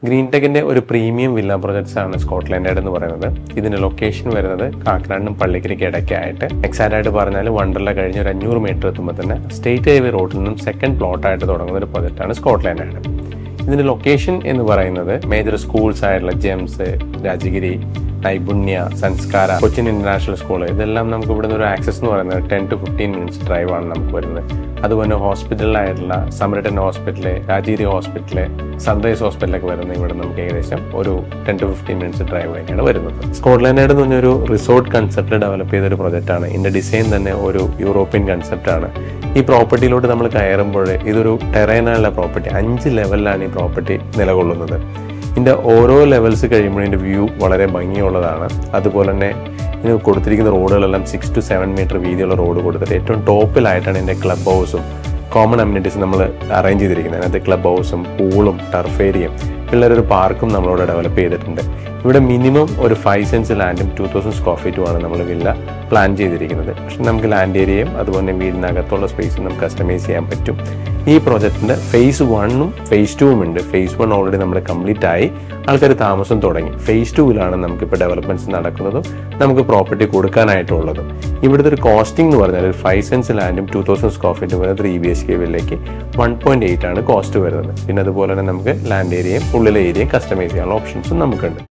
Green ടെക്കിൻ്റെ ഒരു premium villa projects ആണ് Scotland yard എന്ന് പറയുന്നത്. ഇതിൻ്റെ ലൊക്കേഷൻ വരുന്നത് കാക്കനാടിനും പള്ളിക്കരയ്ക്ക് ഇടയ്ക്കായിട്ട്, എക്സാക്റ്റ് ആയിട്ട് പറഞ്ഞാൽ വണ്ടർല കഴിഞ്ഞ് ഒരു 500 മീറ്റർ എത്തുമ്പോൾ തന്നെ സ്റ്റേറ്റ് ഹൈവേ റോഡിൽ നിന്നും സെക്കൻഡ് പ്ലോട്ടായിട്ട് തുടങ്ങുന്ന ഒരു പ്രൊജക്റ്റാണ് സ്കോട്ട്ലാൻഡ് യാർഡ്. ഇതിൻ്റെ ലൊക്കേഷൻ എന്ന് പറയുന്നത് മേജർ സ്കൂൾസ് ആയിട്ടുള്ള ജെംസ്, രാജഗിരി, നൈപുണ്യ, സംസ്കാര, കൊച്ചിൻ ഇന്റർനാഷണൽ സ്കൂൾ, ഇതെല്ലാം നമുക്ക് ഇവിടുന്ന് ഒരു ആക്സസ് എന്ന് പറയുന്നത് 10 to 15 മിനിറ്റ്സ് ഡ്രൈവാണ് നമുക്ക് വരുന്നത്. അതുപോലെ ഹോസ്പിറ്റലിലായിട്ടുള്ള സമരട്ടൻ ഹോസ്പിറ്റല്, രാജഗിരി ഹോസ്പിറ്റല്, സൺറൈസ് ഹോസ്പിറ്റലൊക്കെ വരുന്നത് ഇവിടെ നമുക്ക് ഏകദേശം ഒരു 10 to 15 മിനിറ്റ്സ് ഡ്രൈവ് തന്നെയാണ് വരുന്നത്. സ്കോട്ട്ലാൻഡ് യാർഡ് എന്ന് പറഞ്ഞൊരു റിസോർട്ട് കൺസെപ്റ്റ് ഡെവലപ്പ് ചെയ്തൊരു പ്രൊജക്റ്റാണ്. ഇതിൻ്റെ ഡിസൈൻ തന്നെ ഒരു യൂറോപ്യൻ കൺസെപ്റ്റാണ്. ഈ പ്രോപ്പർട്ടിയിലോട്ട് നമ്മൾ കയറുമ്പോൾ ഇതൊരു ടെറൈനുള്ള പ്രോപ്പർട്ടി, 5 ലെവലിലാണ് ഈ പ്രോപ്പർട്ടി നിലകൊള്ളുന്നത്. ഇതിൻ്റെ ഓരോ ലെവൽസ് കഴിയുമ്പോൾ ഇതിൻ്റെ വ്യൂ വളരെ ഭംഗിയുള്ളതാണ്. അതുപോലെ തന്നെ ഇതിന് കൊടുത്തിരിക്കുന്ന റോഡുകളെല്ലാം 6 to 7 മീറ്റർ വീതിയുള്ള റോഡ് കൊടുത്തിട്ട് ഏറ്റവും ടോപ്പിലായിട്ടാണ് ഇതിൻ്റെ ക്ലബ് ഹൗസും കോമൺ അമ്യൂണിറ്റീസ് നമ്മൾ അറേഞ്ച് ചെയ്തിരിക്കുന്നത്. അതിനകത്ത് ക്ലബ് ഹൗസും പൂളും ടർഫ് ഏരിയയും പിള്ളേരൊരു പാർക്കും നമ്മളിവിടെ ഡെവലപ്പ് ചെയ്തിട്ടുണ്ട്. ഇവിടെ മിനിമം ഒരു 5 സെൻസ് ലാൻഡും 2000 സ്ക്വയർ ഫീറ്റുമാണ് നമ്മൾ വില്ല പ്ലാൻ ചെയ്തിരിക്കുന്നത്. പക്ഷെ നമുക്ക് ലാൻഡ് ഏരിയയും അതുപോലെ വീടിനകത്തുള്ള സ്പേസും നമുക്ക് കസ്റ്റമൈസ് ചെയ്യാൻ പറ്റും. ഈ പ്രോജക്റ്റിൻ്റെ phase 1ഉം phase 2ഉം ഉണ്ട്. phase 1 ഓൾറെഡി നമ്മൾ കംപ്ലീറ്റ് ആയി, ആൾക്കാർ താമസം തുടങ്ങി. phase 2ലാണ് നമുക്കിപ്പോൾ ഡെവലപ്മെൻറ്റ്സ് നടക്കുന്നതും നമുക്ക് പ്രോപ്പർട്ടി കൊടുക്കാനായിട്ടുള്ളതും. ഇവിടുത്തെ ഒരു കോസ്റ്റിംഗ് എന്ന് പറഞ്ഞാൽ ഒരു 5 സെൻസ് ലാൻഡും 2000 സ്ക്വയർ ഫീറ്റും വരുന്ന 3 BHK വില്ലയ്ക്ക് 1.8 ആണ് കോസ്റ്റ് വരുന്നത്. പിന്നെ അതുപോലെ തന്നെ നമുക്ക് ലാൻഡ് ഏരിയയും ഉള്ളിലെ ഏരിയയും കസ്റ്റമൈസ് ചെയ്യാനുള്ള ഓപ്ഷൻസും നമുക്കുണ്ട്.